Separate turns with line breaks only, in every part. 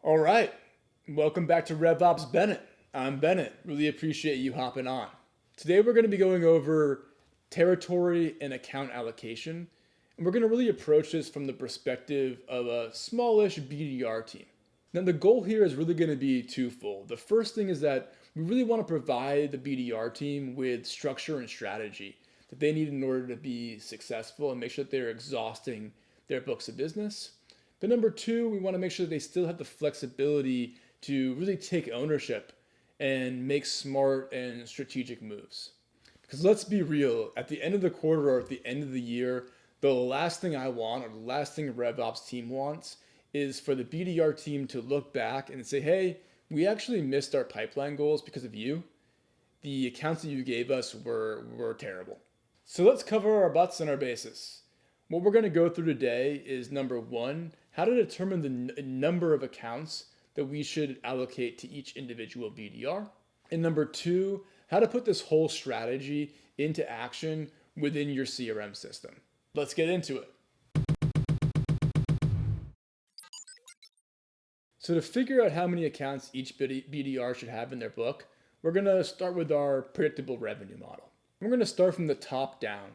All right. Welcome back to RevOps Bennett. I'm Bennett. Really appreciate you hopping on. Today we're going to be going over territory and account allocation. And we're going to really approach this from the perspective of a smallish BDR team. Now, the goal here is really going to be twofold. The first thing is that we really want to provide the BDR team with structure and strategy that they need in order to be successful and make sure that they're exhausting their books of business. But number two, we want to make sure that they still have the flexibility to really take ownership and make smart and strategic moves. Because let's be real, at the end of the quarter or at the end of the year, the last thing I want or the last thing a RevOps team wants is for the BDR team to look back and say, hey, we actually missed our pipeline goals because of you. The accounts that you gave us were terrible. So let's cover our butts and our bases. What we're going to go through today is number one, how to determine the number of accounts that we should allocate to each individual BDR. And number two, how to put this whole strategy into action within your CRM system. Let's get into it. So to figure out how many accounts each BDR should have in their book, we're going to start with our predictable revenue model. We're going to start from the top down.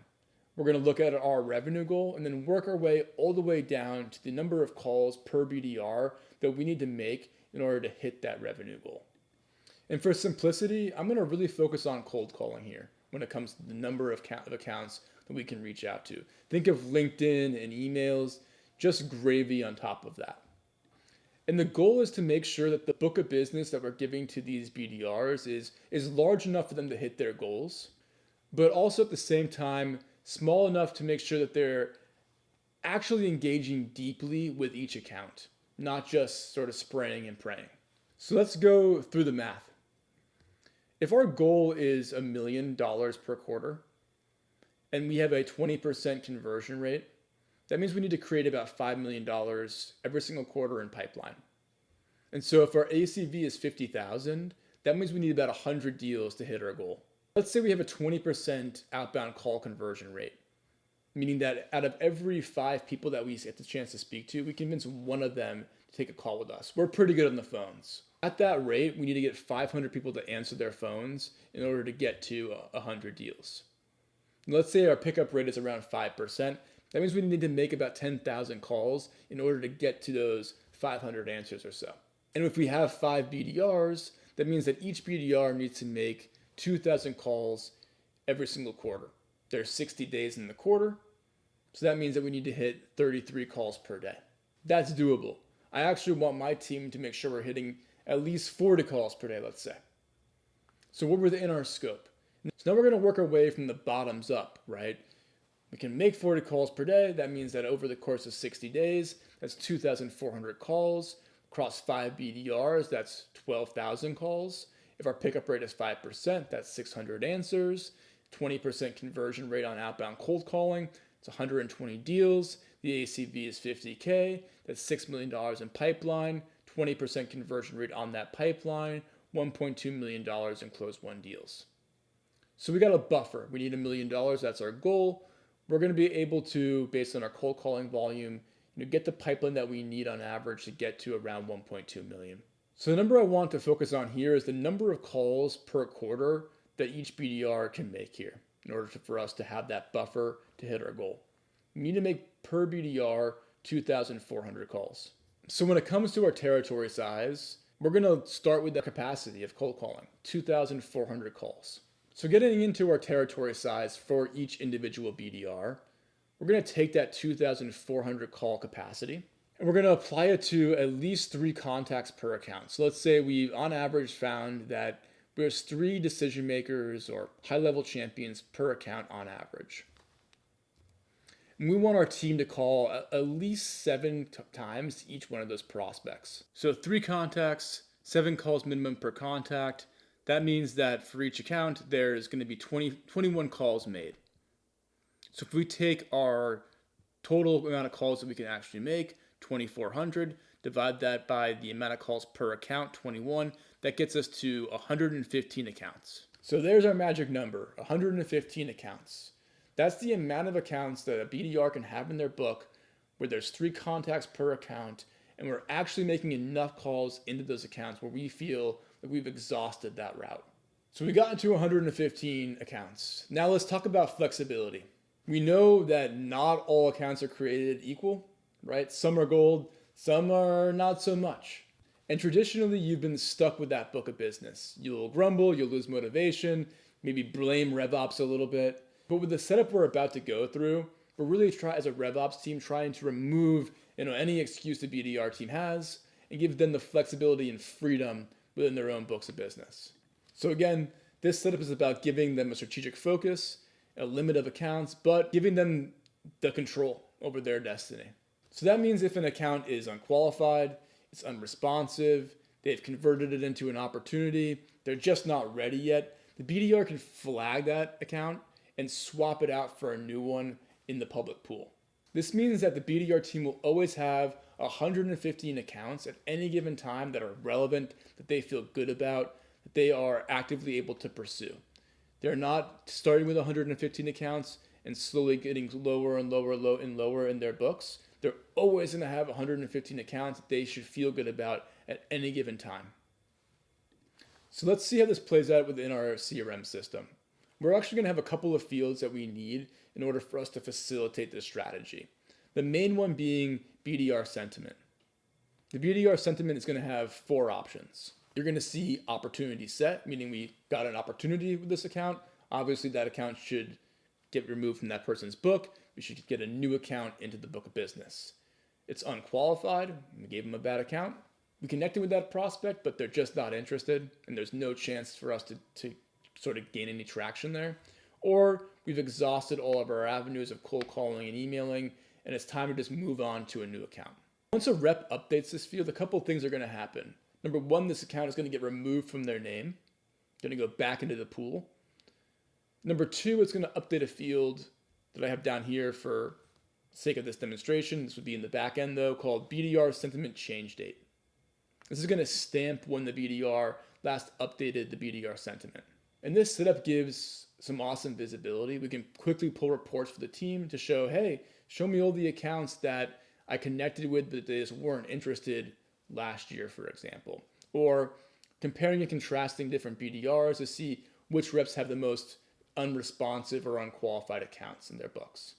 We're going to look at our revenue goal and then work our way all the way down to the number of calls per BDR that we need to make in order to hit that revenue goal. And for simplicity, I'm going to really focus on cold calling here when it comes to the number of accounts that we can reach out to. Think of LinkedIn and emails, just gravy on top of that. And the goal is to make sure that the book of business that we're giving to these BDRs is large enough for them to hit their goals, but also at the same time, small enough to make sure that they're actually engaging deeply with each account, not just sort of spraying and praying. So let's go through the math. If our goal is $1 million per quarter and we have a 20% conversion rate, that means we need to create about $5 million every single quarter in pipeline. And so if our ACV is 50,000, that means we need about 100 deals to hit our goal. Let's say we have a 20% outbound call conversion rate, meaning that out of every 5 people that we get the chance to speak to, we convince one of them to take a call with us. We're pretty good on the phones. At that rate, we need to get 500 people to answer their phones in order to get to 100 deals. And let's say our pickup rate is around 5%. That means we need to make about 10,000 calls in order to get to those 500 answers or so. And if we have 5 BDRs, that means that each BDR needs to make 2,000 calls every single quarter. There's 60 days in the quarter, so that means that we need to hit 33 calls per day. That's doable. I actually want my team to make sure we're hitting at least 40 calls per day, let's say. So we're within our scope. So now we're going to work our way from the bottoms up, right? We can make 40 calls per day. That means that over the course of 60 days, that's 2,400 calls. Across 5 BDRs, that's 12,000 calls. If our pickup rate is 5%, that's 600 answers. 20% conversion rate on outbound cold calling, it's 120 deals. The ACV is 50K. That's $6 million in pipeline. 20% conversion rate on that pipeline. $1.2 million in closed won deals. So we got a buffer. We need $1 million. That's our goal. We're going to be able to, based on our cold calling volume, get the pipeline that we need on average to get to around 1.2 million. So the number I want to focus on here is the number of calls per quarter that each BDR can make here in order for us to have that buffer to hit our goal. We need to make per BDR 2,400 calls. So when it comes to our territory size, we're going to start with the capacity of cold calling, 2,400 calls. So getting into our territory size for each individual BDR, we're going to take that 2,400 call capacity and we're going to apply it to at least 3 contacts per account. So let's say we on average found that there's 3 decision makers or high-level champions per account on average. And we want our team to call at least 7 times to each one of those prospects. So 3 contacts, 7 calls minimum per contact. That means that for each account, there's going to be 21 calls made. So if we take our total amount of calls that we can actually make, 2,400, divide that by the amount of calls per account, 21, that gets us to 115 accounts. So there's our magic number, 115 accounts. That's the amount of accounts that a BDR can have in their book where there's 3 contacts per account and we're actually making enough calls into those accounts where we feel that we've exhausted that route. So we got into 115 accounts. Now let's talk about flexibility. We know that not all accounts are created equal, right? Some are gold, some are not so much. And traditionally, you've been stuck with that book of business. You'll grumble, you'll lose motivation, maybe blame RevOps a little bit. But with the setup we're about to go through, we're really as a RevOps team trying to remove any excuse the BDR team has and give them the flexibility and freedom within their own books of business. So again, this setup is about giving them a strategic focus, a limit of accounts, but giving them the control over their destiny. So that means if an account is unqualified, it's unresponsive, they've converted it into an opportunity, they're just not ready yet, the BDR can flag that account and swap it out for a new one in the public pool. This means that the BDR team will always have 115 accounts at any given time that are relevant, that they feel good about, that they are actively able to pursue. They're not starting with 115 accounts and slowly getting lower and lower in their books. They're always going to have 115 accounts that they should feel good about at any given time. So let's see how this plays out within our CRM system. We're actually going to have a couple of fields that we need in order for us to facilitate this strategy. The main one being BDR sentiment. The BDR sentiment is going to have 4 options. You're going to see opportunity set, meaning we got an opportunity with this account. Obviously, that account should get removed from that person's book. We should get a new account into the book of business. It's unqualified. We gave them a bad account. We connected with that prospect, but they're just not interested, and there's no chance for us to sort of gain any traction there. Or we've exhausted all of our avenues of cold calling and emailing, and it's time to just move on to a new account. Once a rep updates this field, a couple of things are going to happen. Number one, this account is going to get removed from their name, going to go back into the pool. Number two, it's going to update a field that I have down here for the sake of this demonstration. This would be in the back end though, called BDR sentiment change date. This is going to stamp when the BDR last updated the BDR sentiment. And this setup gives some awesome visibility. We can quickly pull reports for the team to show, hey, show me all the accounts that I connected with, but they just weren't interested last year, for example. Or comparing and contrasting different BDRs to see which reps have the most unresponsive or unqualified accounts in their books.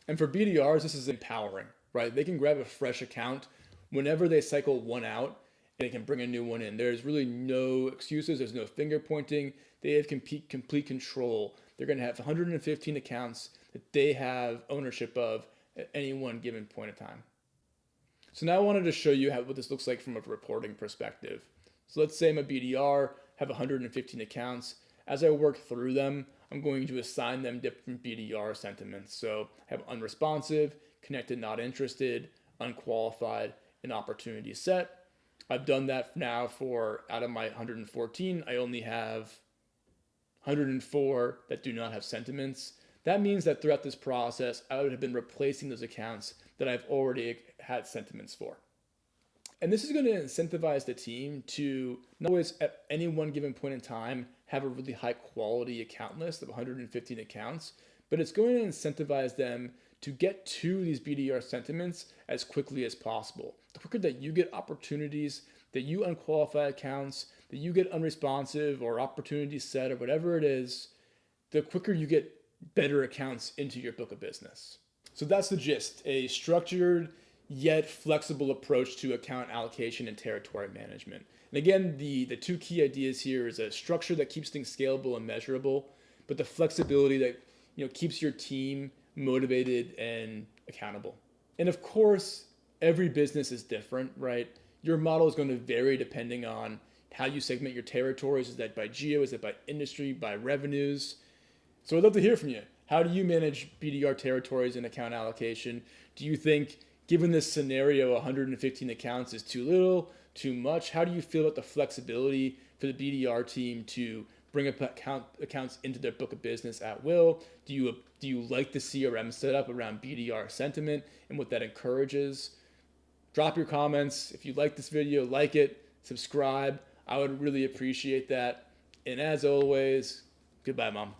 And for BDRs, this is empowering, right? They can grab a fresh account whenever they cycle one out, and they can bring a new one in. There's really no excuses. There's no finger pointing. They have complete control. They're going to have 115 accounts that they have ownership of at any one given point of time. So now I wanted to show you what this looks like from a reporting perspective. So let's say I'm a BDR, have 115 accounts. As I work through them, I'm going to assign them different BDR sentiments. So I have unresponsive, connected, not interested, unqualified, and opportunity set. I've done that now for, out of my 114, I only have 104 that do not have sentiments. That means that throughout this process, I would have been replacing those accounts that I've already had sentiments for. And this is going to incentivize the team to not always at any one given point in time have a really high quality account list of 115 accounts, but it's going to incentivize them to get to these BDR sentiments as quickly as possible. The quicker that you get opportunities, that you unqualified accounts, that you get unresponsive or opportunity set or whatever it is, the quicker you get better accounts into your book of business. So that's the gist, a structured yet flexible approach to account allocation and territory management. And again, the two key ideas here is a structure that keeps things scalable and measurable, but the flexibility that keeps your team motivated and accountable. And of course, every business is different, right? Your model is going to vary depending on how you segment your territories. Is that by geo? Is it by industry? By revenues? So I'd love to hear from you. How do you manage BDR territories and account allocation? Do you think, given this scenario, 115 accounts is too little, too much? How do you feel about the flexibility for the BDR team to bring up accounts into their book of business at will? Do you like the CRM setup around BDR sentiment and what that encourages? Drop your comments. If you like this video, like it, subscribe. I would really appreciate that. And as always, goodbye, Mom.